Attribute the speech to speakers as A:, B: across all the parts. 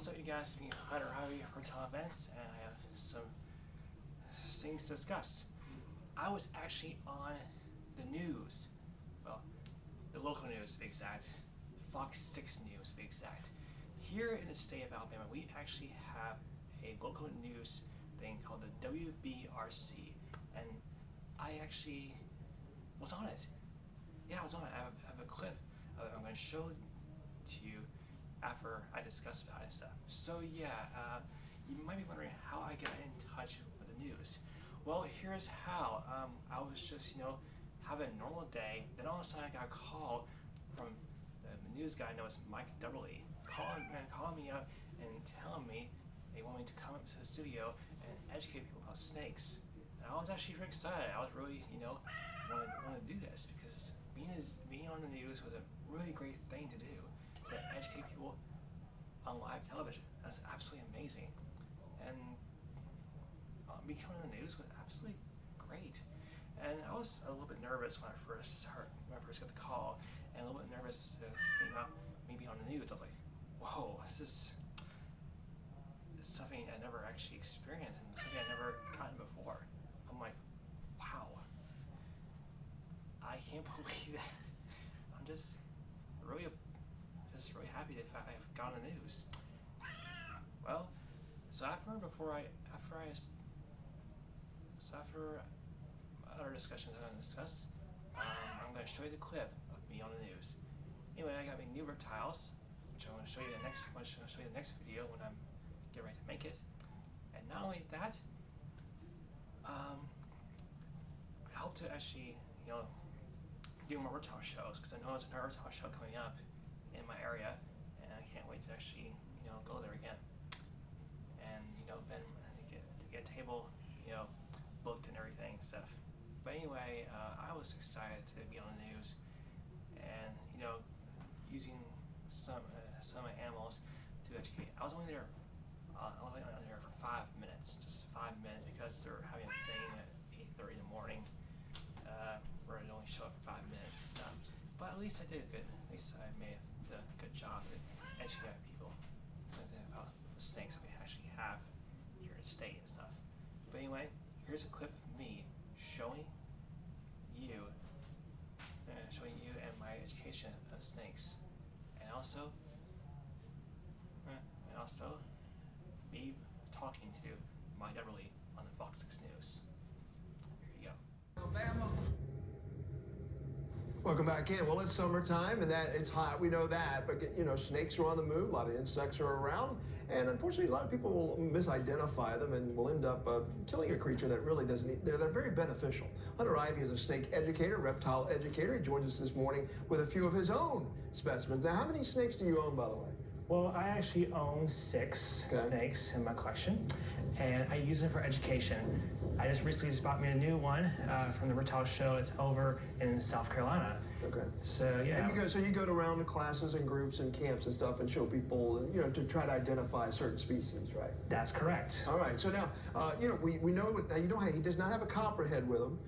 A: What's up, you guys? It's me, Hunter Ivy, Reptile Events, and I have some things to discuss. I was actually on the news, well, the local news to be exact, Fox 6 News to be exact. Here in the state of Alabama, we actually have a local news thing called the WBRC, and I actually was on it. Yeah, I was on it. I have a clip of it I'm going to show to you after I discuss about it and stuff. So yeah, you might be wondering how I got in touch with the news. Well, here's how. I was just, having a normal day. Then all of a sudden I got a call from the news guy known as Mike Dudley, calling me up and telling me they want me to come up to the studio and educate people about snakes. And I was actually very excited. I was really, want to do this because being on the news was a really great thing to do, to educate people on live television. That's absolutely amazing. And becoming on the news was absolutely great. And I was a little bit nervous when I first got the call, and a little bit nervous to think about me being on the news. I was like, whoa, this is something I never actually experienced and something I never gotten before. I'm like, wow, I can't believe that. I'm just really happy that I've got on the news. Well, so after other discussions I'm going to discuss, I'm going to show you the clip of me on the news. Anyway, I got my new reptiles, which I'm going to show you the next video when I'm getting ready to make it. And not only that, I hope to actually, do more reptile shows, because I know there's another reptile show coming up in my area, and I can't wait to actually, go there again. And then to get a table, booked and everything and stuff. But anyway, I was excited to be on the news, and using some animals to educate. I was only there for 5 minutes, just 5 minutes, because they're having a thing at 8:30 in the morning, where I'd only show up for 5 minutes and stuff. But at least I did good. At least I made a good job to educate people about the snakes that we actually have here in the state and stuff. But anyway, here's a clip of me showing you and my education of snakes, and also me talking to Mike Everly on the Fox 6 News. Here you go.
B: Alabama.
C: Welcome back in. Well, it's summertime and that it's hot. We know that, but snakes are on the move. A lot of insects are around, and unfortunately, a lot of people will misidentify them and will end up killing a creature that really doesn't need. They're very beneficial. Hunter Ivy is a snake educator, reptile educator. He joins us this morning with a few of his own specimens. Now, how many snakes do you own, by the way?
A: Well, I actually own 6 snakes in my collection, and I use them for education. I just recently bought me a new one from the Reptile show. It's over in South Carolina.
C: Okay.
A: So yeah.
C: And you go around to classes and groups and camps and stuff and show people, to try to identify certain species, right?
A: That's correct.
C: All right. So now, we know he does not have a copperhead with him,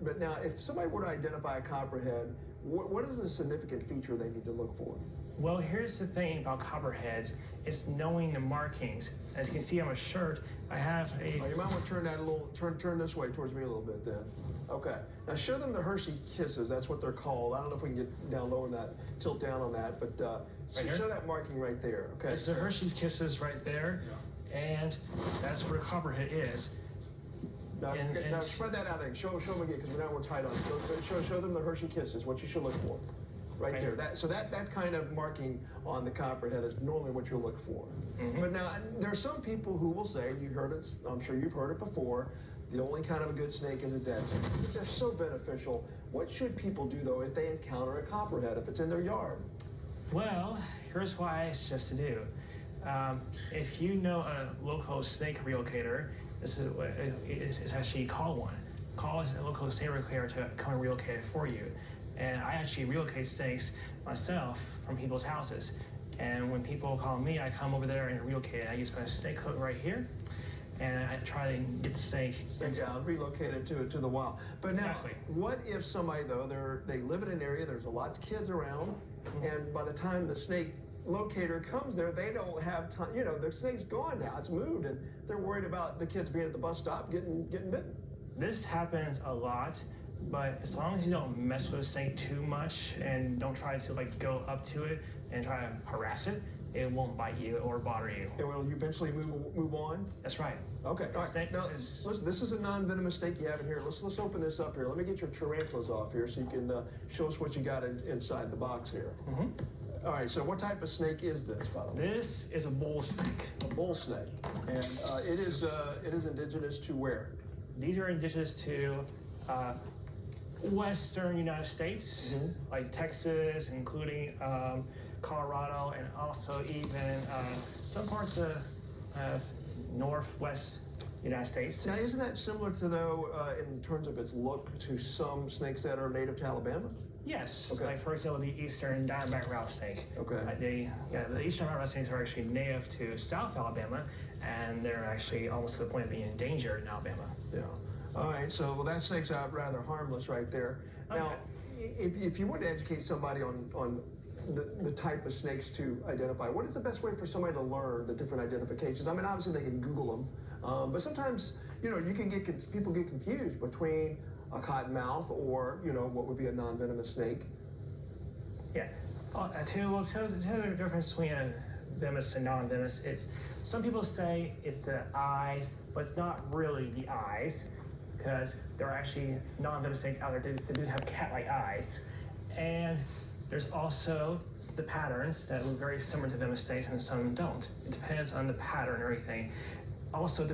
C: but now if somebody were to identify a copperhead, what is the significant feature they need to look for?
A: Well, here's the thing about copperheads, it's knowing the markings. As you can see on my shirt, I have a...
C: You might want to turn that a little, turn this way towards me a little bit then. Okay. Now show them the Hershey Kisses, that's what they're called. I don't know if we can get down lower than that, tilt down on that, but right show that marking right there. Okay.
A: It's the Hershey's Kisses right there, and that's where the copperhead is.
C: Now, now spread that out again. Show them again, because now we're tight on it. Show them the Hershey Kisses, what you should look for. Right there. That kind of marking on the copperhead is normally what you'll look for. Mm-hmm. But now there are some people who will say, you heard it, I'm sure you've heard it before, the only kind of a good snake is a dead snake. But they're so beneficial. What should people do though if they encounter a copperhead, if it's in their yard?
A: Well, here's what I suggest to do. If you know a local snake relocator, this is what it's actually call one. Call a local snake relocator to come and relocate it for you. And I actually relocate snakes myself from people's houses. And when people call me, I come over there and relocate it. I use my snake hook right here, and I try to get the snake
C: down, relocate it to the wild. But
A: exactly.
C: Now, what if somebody though they live in an area, there's a lot of kids around, and by the time the snake locator comes there, they don't have time. You know, the snake's gone now; it's moved, and they're worried about the kids being at the bus stop getting bitten.
A: This happens a lot, but as long as you don't mess with the snake too much and don't try to like go up to it and try to harass it, it won't bite you or bother you.
C: And will you eventually move on?
A: That's right.
C: Okay. All right. Now, listen, this is a non-venomous snake you have in here. Let's open this up here. Let me get your tarantulas off here so you can show us what you got inside the box here.
A: Mm-hmm.
C: All right. So what type of snake is this, by the way?
A: This is a bull snake.
C: A bull snake, and it is indigenous to where?
A: These are indigenous to western United States, like Texas, including Colorado, and also even some parts of northwest United States.
C: Now, isn't that similar to, though, in terms of its look, to some snakes that are native to Alabama?
A: Yes.
C: Okay.
A: Like, for example, the eastern diamondback rattlesnake.
C: Okay.
A: The eastern diamondback rattlesnakes are actually native to South Alabama, and they're actually almost to the point of being endangered in Alabama.
C: Yeah. All right. So, well, that snake's out rather harmless right there.
A: Okay.
C: Now, if you want to educate somebody on the type of snakes to identify, what is the best way for somebody to learn the different identifications? I mean, obviously they can Google them, but sometimes, you know, you can people get confused between a cottonmouth or, you know, what would be a non-venomous snake.
A: Yeah. To the difference between a venomous and non-venomous, some people say it's the eyes, but it's not really the eyes, because there are actually non-venomous snakes out there that do have cat-like eyes. And there's also the patterns that look very similar to venomous snakes, and some don't. It depends on the pattern and everything. Also,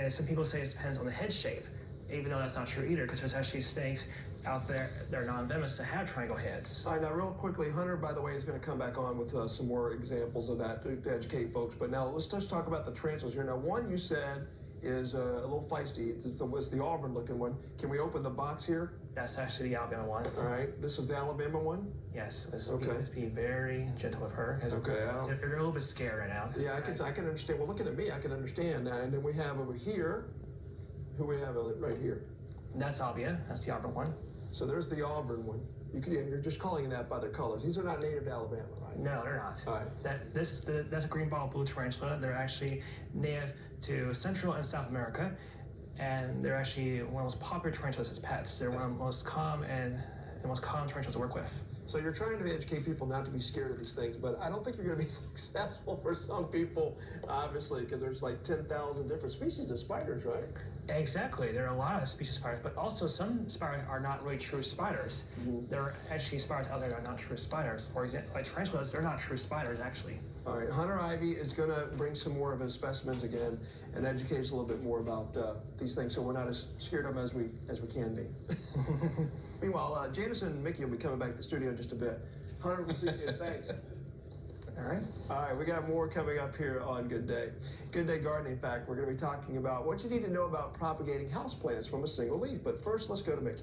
A: some people say it depends on the head shape, even though that's not true either, because there's actually snakes out there that are non-venomous that have triangle heads.
C: All right, now real quickly, Hunter, by the way, is going to come back on with some more examples of that to educate folks. But now let's just talk about the tarantulas here. Now, one you said is a little feisty. It's the Auburn-looking one. Can we open the box here?
A: That's actually the Alabama one.
C: All right, this is the Alabama one?
A: Yes, let's
C: Okay.
A: be very gentle with her.
C: Okay,
A: They're a little bit scared right now.
C: Yeah, I can understand. Well, looking at me, I can understand. And then we have over here, who we have right here?
A: That's Albia. That's the Auburn one.
C: So there's the Auburn one. You're just calling that by their colors. These are not native to Alabama, right?
A: No, they're not.
C: All right.
A: That's a green bottle blue tarantula. They're actually native to Central and South America, and they're actually one of the most popular tarantulas as pets. They're one of the most common tarantulas to work with.
C: So you're trying to educate people not to be scared of these things, but I don't think you're going to be successful for some people, obviously, because there's like 10,000 different species of spiders, right?
A: Exactly. There are a lot of species of spiders, but also some spiders are not really true spiders. There are actually spiders out there that are not true spiders. For example, like tarantulas, they're not true spiders, actually.
C: All right, Hunter Ivy is going to bring some more of his specimens again and educate us a little bit more about these things, so we're not as scared of them as we can be. Meanwhile, Janice and Mickey will be coming back to the studio in just a bit. Hunter, we'll see you. Thanks.
A: All right.
C: All right, we got more coming up here on Good Day. Good Day Gardening. In fact, we're going to be talking about what you need to know about propagating houseplants from a single leaf. But first, let's go to Mickey.